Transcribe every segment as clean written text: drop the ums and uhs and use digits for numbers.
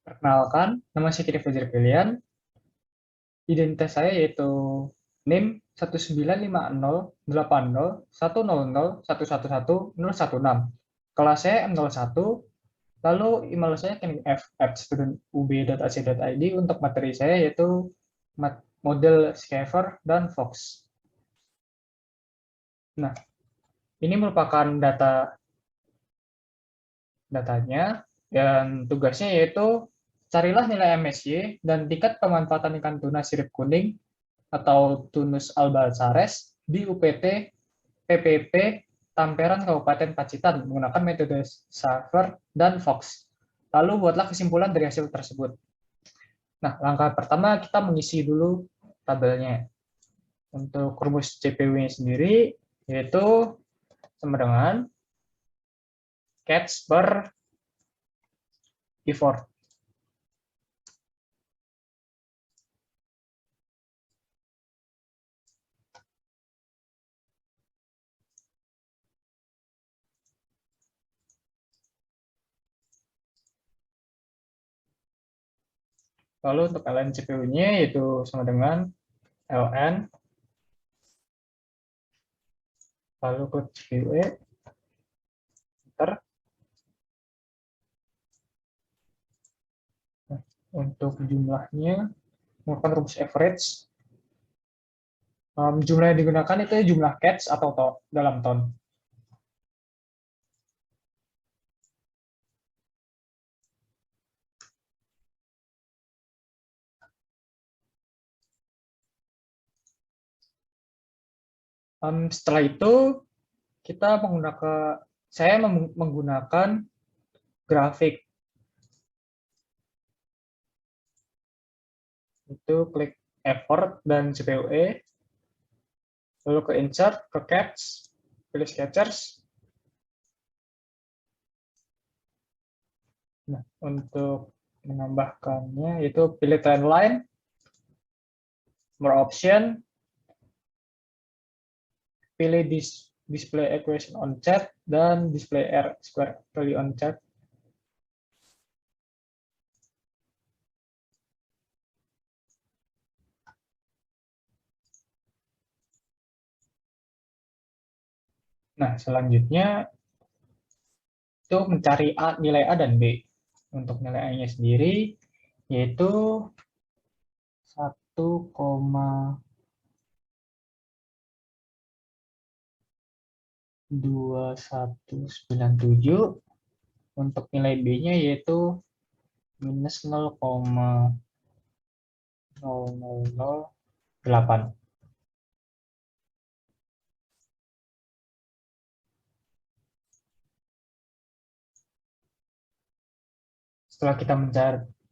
Perkenalkan, nama saya Kiri Fajar Pilihan. Identitas saya yaitu NIM 195080100111116. Kelas saya M01, lalu email saya studentub.ac.id. Untuk materi saya yaitu model Scaver dan Fox. Nah, ini merupakan datanya, dan tugasnya yaitu carilah nilai MSY dan tingkat pemanfaatan ikan tuna sirip kuning atau Tunus albasares di UPT PPP Tamperan Kabupaten Pacitan menggunakan metode Scaver dan Fox. Lalu buatlah kesimpulan dari hasil tersebut. Nah, langkah pertama kita mengisi dulu tabelnya. Untuk rumus CPU-nya sendiri yaitu sama dengan catch per effort. Lalu untuk ln CPU-nya yaitu sama dengan ln lalu ke CPU-E, enter. Nah, untuk jumlahnya menggunakan rumus average. Jumlah yang digunakan itu jumlah catch atau dalam ton. Setelah itu saya menggunakan grafik. Itu klik effort dan CPU-E, lalu ke insert, ke catch, pilih sketchers. Nah, untuk menambahkannya itu pilih trend line, more option, pilih display equation on chat dan display R square value on chat. Nah, selanjutnya itu mencari nilai A dan B. Untuk nilai A-nya sendiri yaitu 1,2197. Untuk nilai B-nya yaitu minus 0,0008. Setelah kita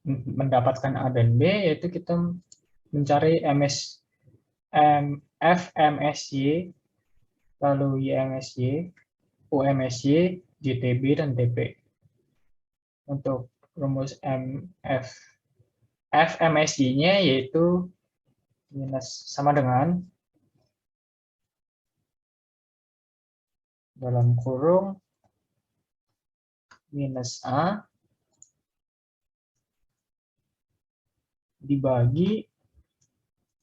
mendapatkan A dan B, yaitu kita mencari FMSY, lalu YMSY, UMSY, JTB, dan TP. Untuk rumus FMSY-nya yaitu minus sama dengan dalam kurung minus A dibagi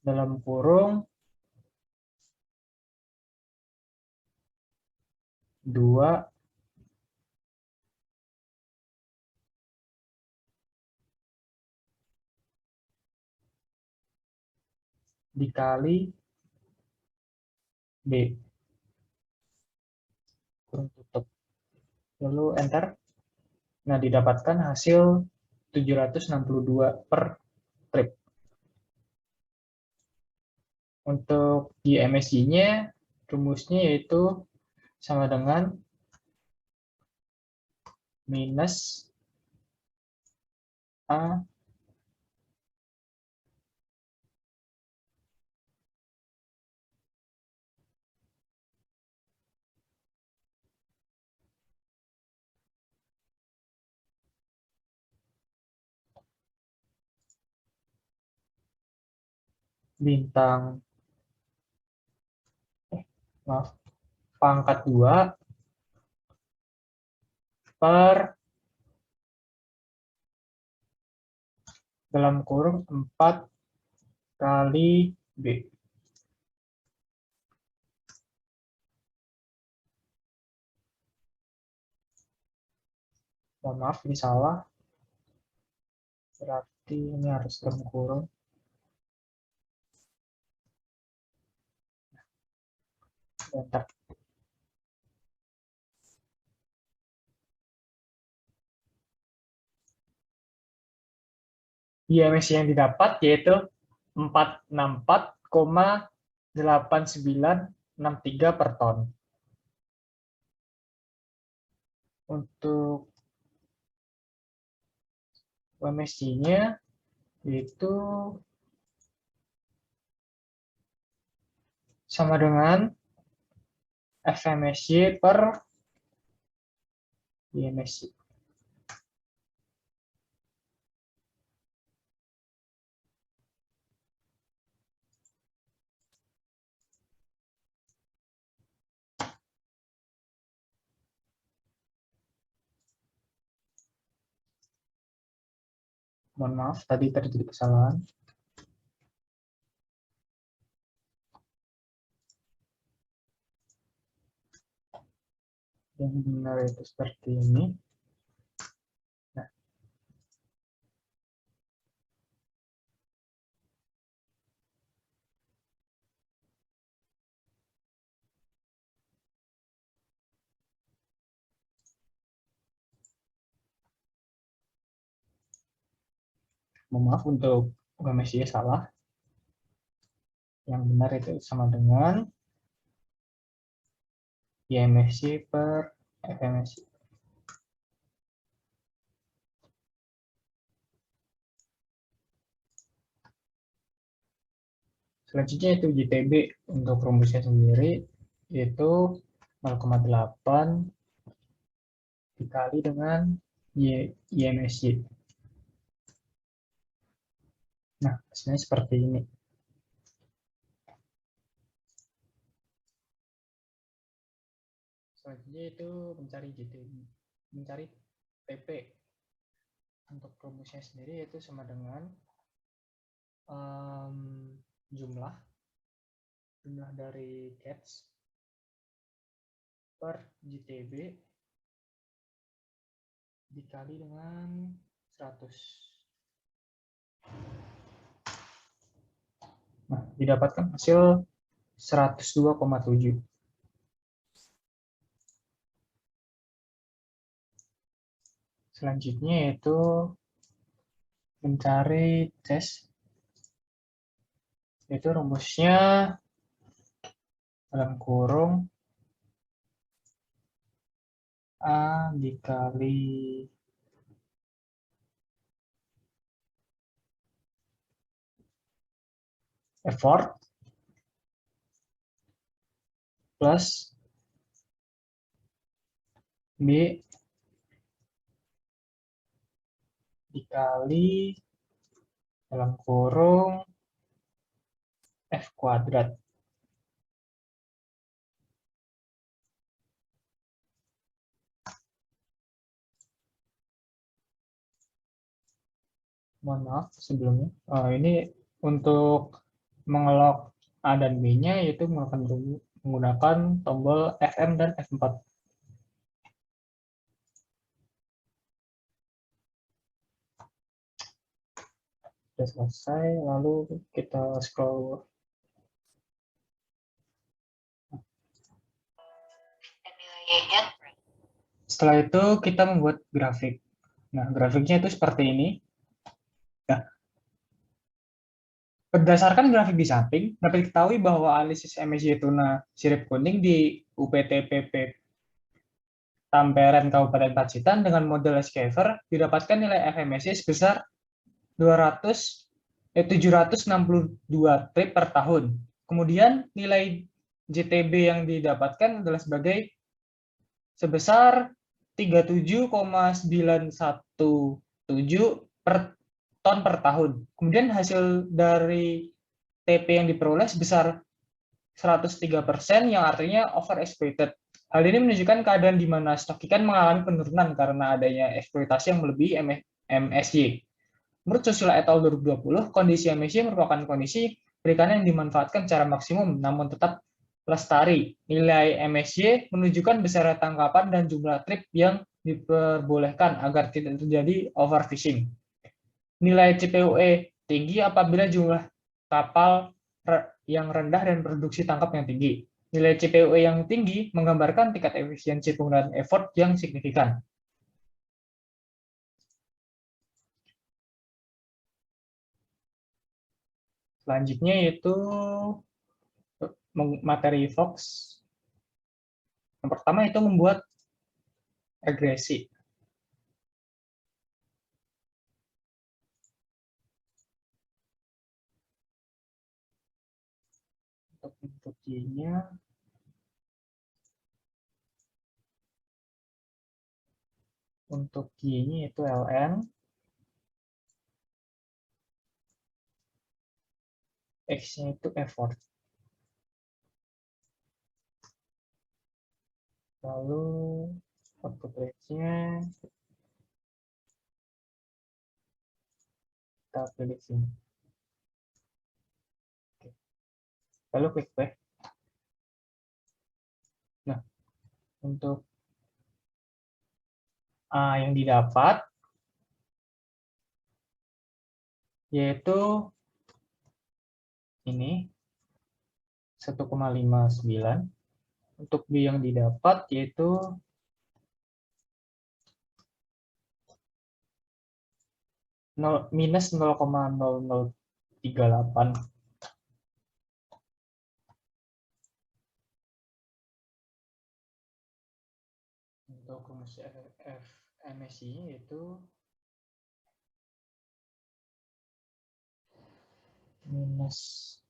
dalam kurung 2 dikali B. Kurung tutup. Lalu enter. Nah, didapatkan hasil 762 per trip. Untuk YMSY-nya, rumusnya yaitu sama dengan minus A bintang pangkat 2 per dalam kurung 4 kali B. Mohon maaf, ini salah. Berarti ini harus dalam kurung. Bentar. IMSI yang didapat yaitu 464,8963 per ton. Untuk UMSI-nya itu sama dengan FMSY per IMSI. Mohon maaf, tadi terjadi kesalahan. Yang benar itu seperti ini. Nah, mohon maaf untuk UMSI salah. Yang benar itu sama dengan IMSI per FMSI. Selanjutnya itu JTB untuk rumusnya sendiri itu 0,8 dikali dengan IMSY. Nah, hasilnya seperti ini. Selanjutnya itu mencari JTB, mencari TP. Untuk rumusnya sendiri itu sama dengan jumlah dari catch per JTB dikali dengan 100. Nah, didapatkan hasil 102,7. Selanjutnya yaitu mencari tes, yaitu rumusnya dalam kurung A dikali effort plus B dikali dalam kurung F kuadrat. Mohon maaf sebelumnya. Ini untuk mengelok A dan B-nya yaitu menggunakan tombol Fm dan F4. Sudah selesai, lalu kita scroll. Setelah itu kita membuat grafik. Nah, grafiknya itu seperti ini. Nah, berdasarkan grafik di samping, dapat diketahui bahwa analisis MSY tuna sirip kuning di UPT-PP Tamperen Kabupaten Pacitan dengan model Scaver didapatkan nilai FMSY sebesar 762 trip per tahun. Kemudian nilai JTB yang didapatkan adalah sebesar 37,917 per ton per tahun. Kemudian hasil dari TP yang diperoleh sebesar 103% yang artinya overexploited. Hal ini menunjukkan keadaan di mana stok ikan mengalami penurunan karena adanya eksploitasi yang melebihi MSY. Menurut Susila et al. 2020, kondisi MSY merupakan kondisi perikanan yang dimanfaatkan secara maksimum, namun tetap lestari. Nilai MSY menunjukkan besar tangkapan dan jumlah trip yang diperbolehkan agar tidak terjadi overfishing. Nilai CPUE tinggi apabila jumlah kapal yang rendah dan produksi tangkap yang tinggi. Nilai CPUE yang tinggi menggambarkan tingkat efisiensi penggunaan effort yang signifikan. Selanjutnya yaitu materi Fox. Yang pertama itu membuat regresi. Untuk input Y-nya, untuk Y-nya itu ln, X-nya itu effort. Lalu output rate-nya kita pilih sini. Lalu klik back. Nah, untuk A yang didapat yaitu ini 1,59. Untuk B yang didapat yaitu minus 0,0038. Untuk rumus MSI yaitu minus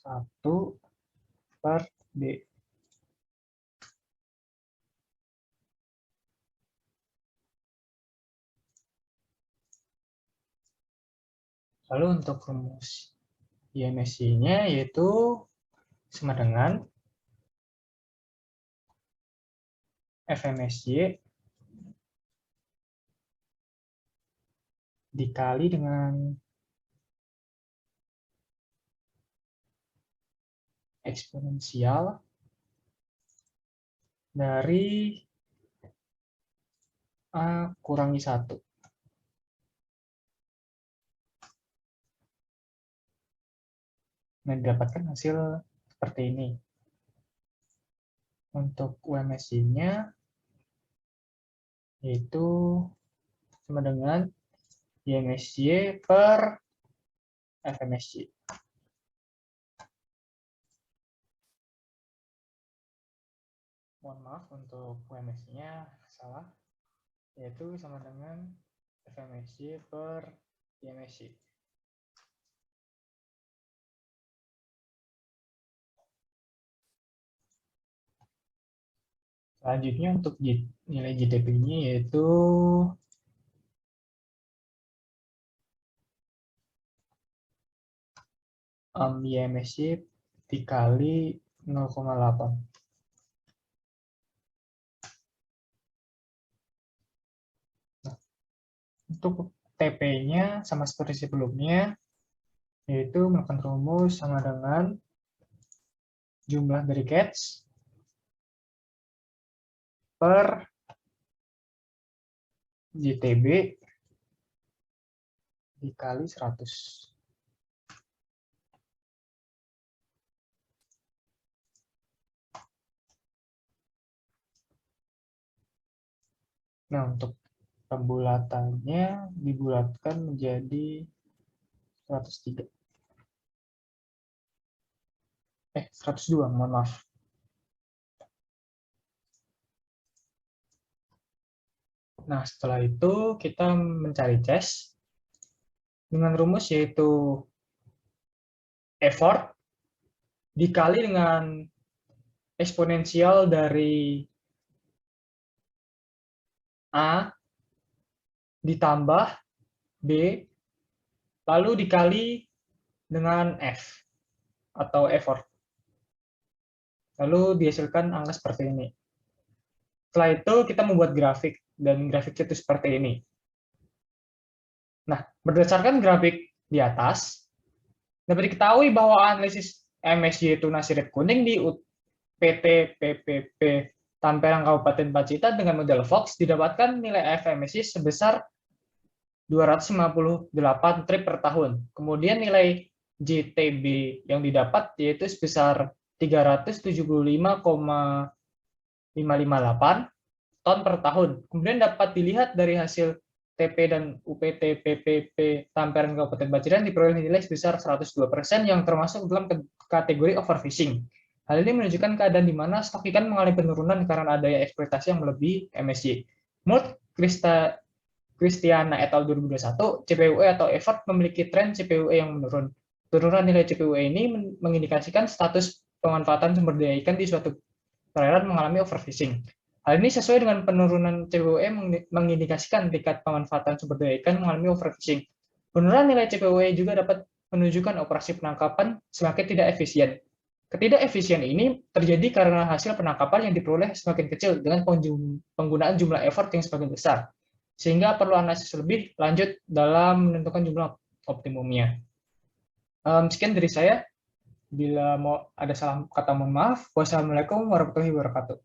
1 per D. Lalu untuk rumus IMSI-nya yaitu sama dengan FMSY dikali dengan eksponensial dari A kurangi 1. Nah, didapatkan hasil seperti ini. Untuk UMSI-nya yaitu sama dengan IMSY per FMSY. Mohon maaf untuk UMSI-nya salah, yaitu sama dengan FMSY per IMSY. Selanjutnya untuk nilai GTP-nya yaitu IMSY dikali 0,8. Nah, untuk TP-nya sama seperti sebelumnya, yaitu melakukan rumus sama dengan jumlah dari catch per JTB dikali 100. Nah, untuk pembulatannya dibulatkan menjadi 103. 102, mohon maaf. Nah, setelah itu kita mencari CAS dengan rumus yaitu effort dikali dengan eksponensial dari A ditambah B lalu dikali dengan F atau effort. Lalu dihasilkan angka seperti ini. Setelah itu kita membuat grafik, dan grafiknya itu seperti ini. Nah, berdasarkan grafik di atas, dapat diketahui bahwa analisis MSY tuna sirip kuning di PT PPP Tamperang Kabupaten Pacitan dengan model Fox didapatkan nilai FMSY sebesar 258 trip per tahun. Kemudian nilai JTB yang didapat yaitu sebesar 375,558 ton per tahun. Kemudian dapat dilihat dari hasil TP dan UPT PPP Tamperang Kabupaten Pacitan diperoleh nilai sebesar 102% yang termasuk dalam kategori overfishing. Hal ini menunjukkan keadaan di mana stok ikan mengalami penurunan karena adanya eksploitasi yang melebihi MSY. Menurut Christiana et al. 2021, CPUE atau effort memiliki tren CPUE yang menurun. Penurunan nilai CPUE ini mengindikasikan status pemanfaatan sumber daya ikan di suatu perairan mengalami overfishing. Hal ini sesuai dengan penurunan CPUE mengindikasikan tingkat pemanfaatan sumber daya ikan mengalami overfishing. Penurunan nilai CPUE juga dapat menunjukkan operasi penangkapan semakin tidak efisien. Ketidakefisien ini terjadi karena hasil penangkapan yang diperoleh semakin kecil dengan penggunaan jumlah effort yang semakin besar, sehingga perlu analisis lebih lanjut dalam menentukan jumlah optimumnya. Sekian dari saya. Bila mau ada salah kata mohon maaf. Wassalamualaikum warahmatullahi wabarakatuh.